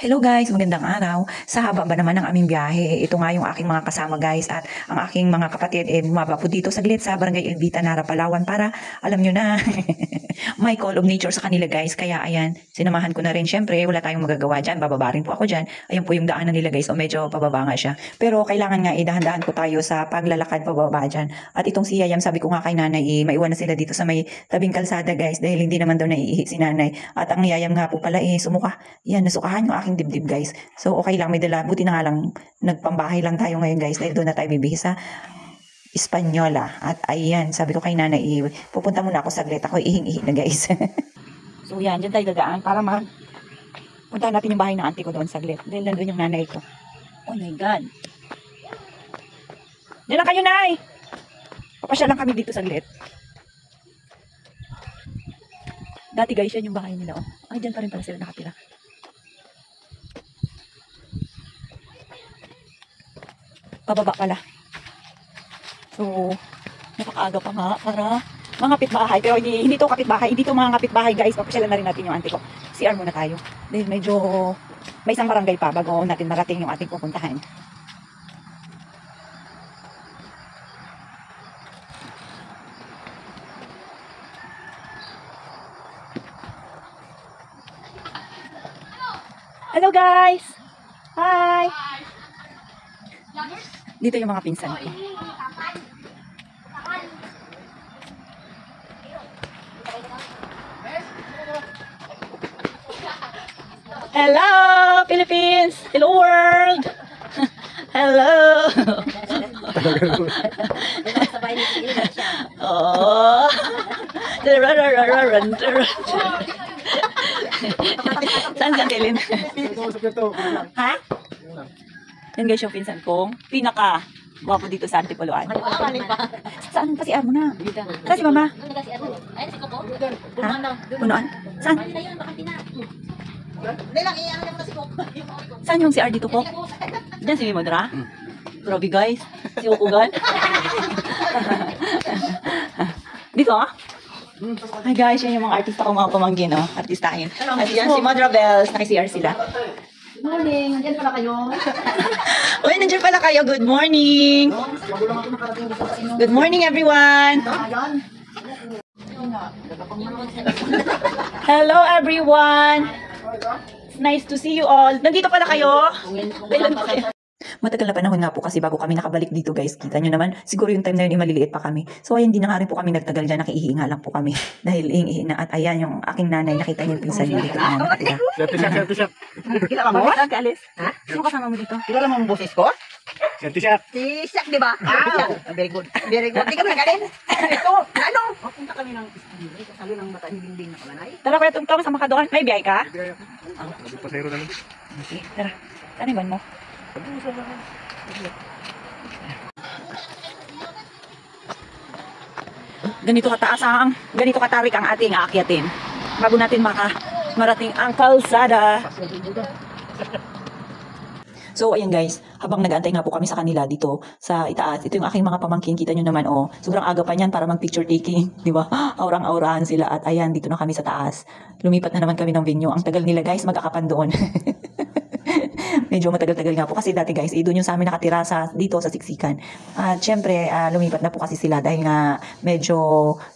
Hello guys, magandang araw. Sa haba ba naman ng aming biyahe, ito nga yung aking mga kasama guys at ang aking mga kapatid bumaba po dito saglit sa Barangay Elvita, Nara, Palawan para alam nyo na may call of nature sa kanila guys. Kaya ayan, sinamahan ko na rin. Syempre, wala tayong magagawa dyan. Bababa rin po ako dyan. Ayan po yung daanan nila guys. O medyo pababa nga siya. Pero kailangan nga dahan-dahan ko tayo sa paglalakad pababa dyan. At itong si Yayam, sabi ko nga kay nanay, maiwan na sila dito sa may tabing kalsada guys dahil hindi naman daw naiihi si nanay. At ang Yayam nga po pala sumuka. Yan, nasukahan yung aking dibdib guys. So okay lang, may dala. Buti na nga lang nagpambahay lang tayo ngayon guys dahil doon na tayo bibihis sa Espanyola. At ayan, sabi ko kay nanay, pupunta muna ako saglit. Ako ihing-ihi na guys. So yan, dyan tayo dadaan para puntahan natin yung bahay ng auntie ko doon saglit. Dahil nandun yung nanay ko. Oh my God. Diyan lang kayo, nay. Papasya lang kami dito saglit. Dati guys, yan yung bahay nila. Oh. Ay, dyan pa rin pala sila nakatira. Pababa pala. So, napakaaga pa nga para mga kapitbahay. Pero hindi to kapitbahay. Hindi to mga kapitbahay guys. Papasyalan na rin natin yung auntie ko. CR muna tayo. Dahil medyo may isang barangay pa bago natin marating yung ating pupuntahan. Hello guys! Hi! Dito yung mga pinsan ko. Hello Philippines! Hello world! Hello! Oh! Saan ka, Telin? Ha? Yan guys yung pinsan kong pinaka-gwapo dito sa Antipoloan. Saan pa si Amo na? Saan si Mama? Ha? Punuan? Saan? Saan yung CR dito po? Diyan si Mimodra? Grabe guys. Si Ukugan. Dito ah? Hi guys, yan yung mga artista ko, mga pamangkin, no? Artistahin. At yan si Madra Bells, naki-CR sila. Good morning, nandiyan pala kayo. Uy, nandiyan pala kayo. Good morning. Good morning everyone. Hello everyone. It's nice to see you all. Nandito pala kayo. Matagal na panahon nga po kasi bago kami nakabalik dito guys. Kita nyo naman, siguro yung time na yun maliliit pa kami. So ayan, di na nga rin po kami nagtagal dyan, nakiihi nga lang po kami. Dahil ihi na. At ayan yung aking nanay, nakita niyo yung pinsan niyo dito na nakatira. T-shirt. Kilala mo? Bakit ka alis? Ha? Sino kasama mo dito? Kilala mo ang boses ko? T-shirt. T-shirt, di ba? Very good. Very good. Di ka nagaling? Ito, ano? Punta kami ng Istanbul. Kasalo ng mata, hindi na kalanay. Tara Kuya Tungtong, sama ka doon. May biyay ka? Pasero na lang. Okay, tara. Saan iban mo? Ganito katarik ang ating aakyatin bago natin marating ang kalsada. So ayan guys, habang nag-aantay nga po kami sa kanila dito sa itaas, ito yung aking mga pamangkin, kita nyo naman oh, sobrang aga pa niyan para mag picture taking, di ba? Aurang-aurahan sila at ayan, dito na kami sa taas. Lumipat na naman kami ng venue. Ang tagal nila guys, mag-akapan doon. Medyo matagal-tagal nga po kasi dati guys, doon yung sa amin nakatira dito sa Siksikan. At syempre, lumipat na po kasi sila dahil nga medyo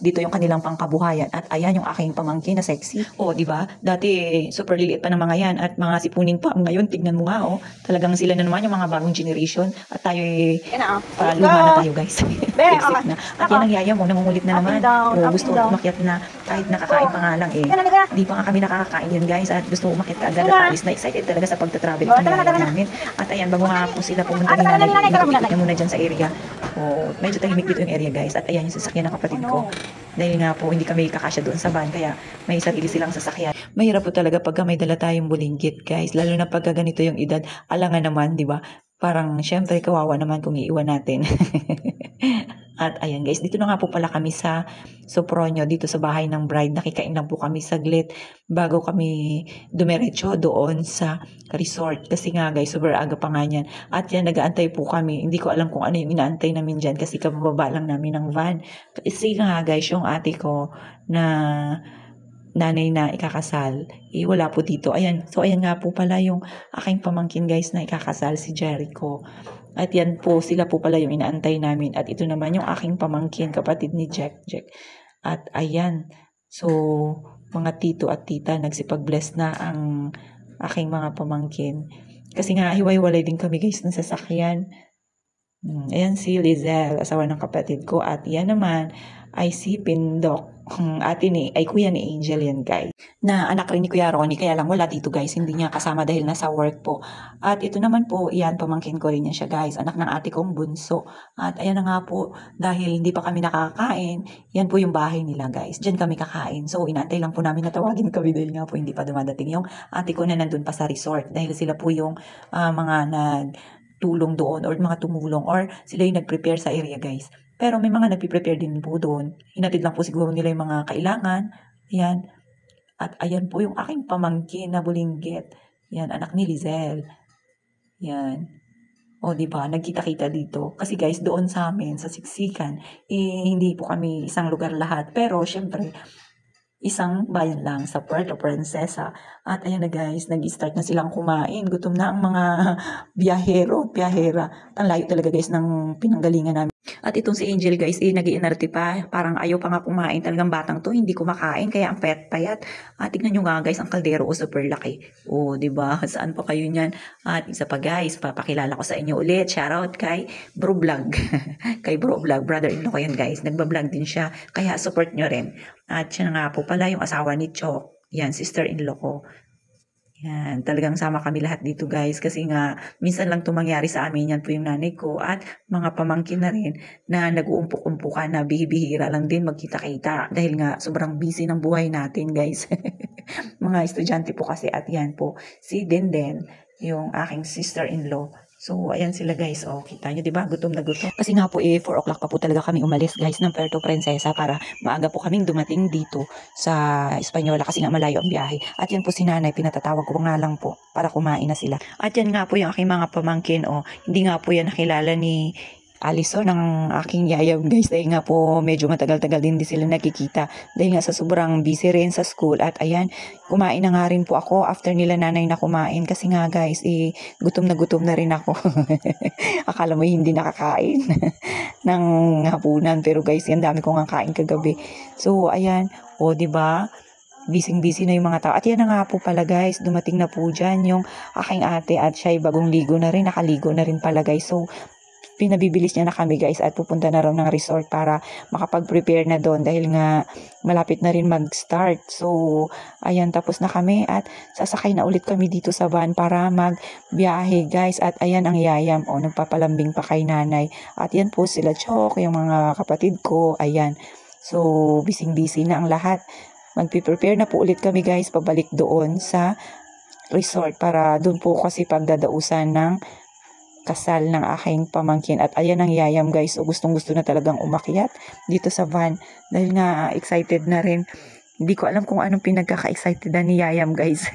dito yung kanilang pangkabuhayan. At ayan yung aking pamangkin na sexy. Oh, di ba? Dati super liliit pa ng mga yan at mga sipunin pa. Ngayon, tignan mo nga oh. Talagang sila na naman yung mga bagong generation. At tayo luma na tayo guys. Exit na. At yan ang yaya mo, nangungulit na naman. Gusto umakyat na kahit nakakain pa nga lang Di pa nga kami nakakakain yun guys. At gusto umakyat ka agad at alis na excited talaga sa pagta-travel. Namin. At ayan, bago nga po sila pumunta ni nanay, ikot niya muna dyan sa area. Oh, medyo tahimik dito yung area guys. At ayan yung sasakyan ng kapatid ko. Dahil nga po, hindi kami kakasya doon sa van, kaya may sarili silang sasakyan. Mahirap po talaga pagka may dala tayong bulinggit guys. Lalo na pagka ganito yung edad. Alangan naman, di ba? Parang syempre kawawa naman kung iiwan natin. At ayan guys, dito na nga po pala kami sa Sopronio, dito sa bahay ng bride. Nakikain lang po kami saglit bago kami dumiretso doon sa resort. Kasi nga guys, super aga pa nga yan. At yan, nag-aantay po kami. Hindi ko alam kung ano yung inaantay namin dyan kasi kabababa lang namin ng van. Kasi nga guys, yung ate ko na nanay na ikakasal, wala po dito. Ayan, so ayan nga po pala yung aking pamangkin guys na ikakasal, si Jericho. At yan po, sila po pala yung inaantay namin. At ito naman yung aking pamangkin, kapatid ni Jack. At ayan, so mga tito at tita, nagsipag-bless na ang aking mga pamangkin. Kasi nga, hiwa-hiwalay din kami guys ng sasakyan. Ayan si Lizelle, asawa ng kapatid ko. At yan naman ay si Pindok, kuya ni Angel yan guys. Na anak rin ni Kuya Ronnie, kaya lang wala dito guys. Hindi niya kasama dahil nasa work po. At ito naman po, yan, pamangkin ko rin yan siya guys. Anak ng ate kong bunso. At ayan na nga po, dahil hindi pa kami nakakain, yan po yung bahay nila guys. Diyan kami kakain. So inaantay lang po namin na tawagin kami dahil nga po hindi pa dumadating yung ate ko na nandun pa sa resort. Dahil sila po yung mga tulong doon or mga tumulong or sila yung nag-prepare sa area guys. Pero may mga nagpe-prepare din po doon. Hinatid lang po siguro nila yung mga kailangan. Ayan. At ayan po yung aking pamangkin na Bulinggit. Yan, anak ni Lizelle. Yan. O, diba? Nagkita-kita dito. Kasi guys, doon sa amin, sa Siksikan, hindi po kami isang lugar lahat. Pero, syempre, isang bayan lang sa Puerto Princesa. At ayan na guys, nag-start na silang kumain. Gutom na ang mga biyahero at biyahera. Ang layo talaga guys ng pinanggalingan namin. At itong si Angel guys, nag-iinarte pa. Parang ayaw pa nga kumain. Talagang batang to, hindi kumakain. Kaya ang payat-payat. At tignan nyo nga guys, ang kaldero super laki. O, diba? Saan pa kayo niyan? At isa pa guys, papakilala ko sa inyo ulit. Shoutout kay Bro Vlog. Kay Bro Vlog, brother-in-law ko yan guys. Nagbablog din siya. Kaya support nyo rin. At siya nga po pala yung asawa ni Chok. Yan, sister-in-law ko. Yan, talagang sama kami lahat dito guys. Kasi nga, minsan lang tumangyari sa amin. Yan po yung nanay ko at mga pamangkin na rin na nag-uumpok-umpukan na bihibihira lang din magkita-kita. Dahil nga, sobrang busy ng buhay natin guys. Mga estudyante po kasi at yan po. Si Denden, yung aking sister-in-law. So, ayan sila guys. O, kita nyo, diba? Gutom na gutom. Kasi nga po, 4 o'clock pa po talaga kami umalis guys ng Puerto Princesa para maaga po kaming dumating dito sa Española kasi nga malayo ang biyahe. At yan po si nanay, pinatatawag ko nga lang po para kumain na sila. At yan nga po yung aking mga pamangkin. O, hindi nga po yan nakilala ni Alison ng aking yayam guys, dahil nga po medyo matagal-tagal din sila nakikita dahil nga sa sobrang busy rin sa school. At ayan, kumain na nga rin po ako after nila nanay na kumain kasi nga guys, gutom na rin ako. Akala mo hindi nakakain ng hapunan, pero guys, yan dami kong kain kagabi. So ayan, o diba, busy na yung mga tao. At yan na nga po pala guys, dumating na po dyan yung aking ate at siya'y bagong ligo na rin, nakaligo na rin pala guys. So pinabibilis niya na kami guys at pupunta na raw ng resort para makapag-prepare na doon dahil nga malapit na rin mag-start. So ayan, tapos na kami at sasakay na ulit kami dito sa van para magbiyahe guys. At ayan ang yayam, nagpapalambing pa kay nanay. At yan po sila Chok, yung mga kapatid ko. Ayan, so busy na ang lahat. Magpiprepare na po ulit kami guys pabalik doon sa resort para doon po kasi pagdadausan ng kasal ng aking pamangkin. At ayan ang yayam guys, gustong-gusto na talagang umakyat dito sa van dahil nga excited na rin. Hindi ko alam kung anong pinagkaka-excited na ni yayam guys.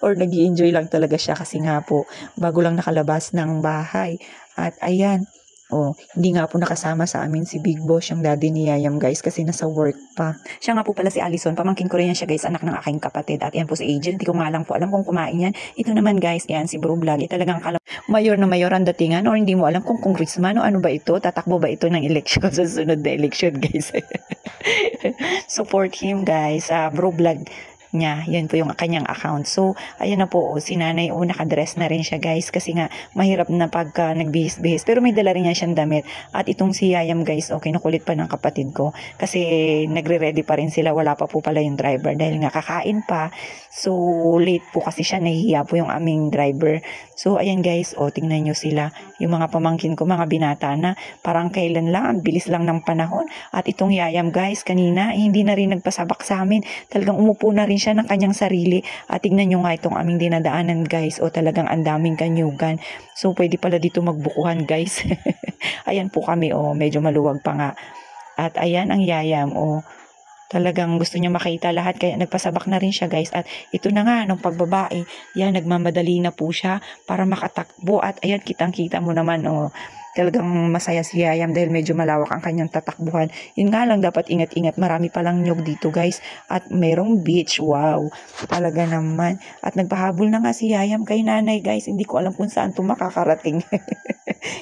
Or nag-i-enjoy lang talaga siya kasi nga po bago lang nakalabas ng bahay. At ayan, hindi nga po nakasama sa amin si Big Boss, yung daddy ni Yayam guys, kasi nasa work pa. Siya nga po pala si Alison, pamangkin ko rin yan siya guys, anak ng aking kapatid. At yan po si Agent, hindi ko nga lang po alam kung kumain yan. Ito naman guys, yan si Bro Vlog, talagang mayor na mayor ang datingan, or hindi mo alam kung congressman o ano ba ito, tatakbo ba ito ng election sa sunod na election guys. Support him guys, Bro Vlog niya, yan po yung kanyang account. So ayan na po, si nanay nakadress na rin siya guys kasi nga mahirap na pagka nagbihis-bihis, pero may dala rin yan siyang damit. At itong si Yayam guys, kinukulit pa ng kapatid ko kasi nagre-ready pa rin sila, wala pa po pala yung driver dahil nga kakain pa, so late po kasi siya, nahihiya po yung aming driver. So ayan guys, tingnan nyo sila, yung mga pamangkin ko, mga binata na parang kailan lang, ang bilis lang ng panahon. At itong Yayam guys, kanina hindi na rin nagpasabak sa amin, talagang umupo na rin siya ng kanyang sarili. At tignan nyo nga itong aming dinadaanan guys, talagang ang daming kanyugan. So pwede pala dito magbukuhan guys. Ayan po kami, medyo maluwag pa nga. At ayan ang yayam, Talagang gusto niya makita lahat kaya nagpasabak na rin siya guys. At ito na nga nung pagbabae, yan nagmamadali na po siya para makatakbo. At ayan kitang-kita mo naman talagang masaya si Yayam dahil medyo malawak ang kanyang tatakbuhan. Yun nga lang dapat ingat-ingat, marami palang nyog dito guys. At merong beach, wow. Talaga naman. At nagpahabol na nga si Yayam kay nanay guys. Hindi ko alam kung saan ito makakarating.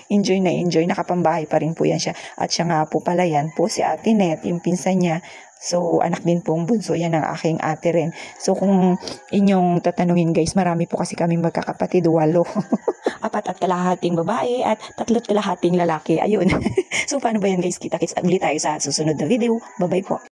Enjoy na enjoy, nakapambahay pa rin po yan siya. At siya nga po pala yan po si Ate Net, yung pinsan niya. So, anak din pong bunso yan ng aking ate rin. So, kung inyong tatanungin guys, marami po kasi kami magkakapatid, 8. 4 at kalahating babae at 3 at kalahating lalaki. Ayun. So, paano ba yan guys? Kita-kits ulit tayo sa susunod na video. Bye-bye po.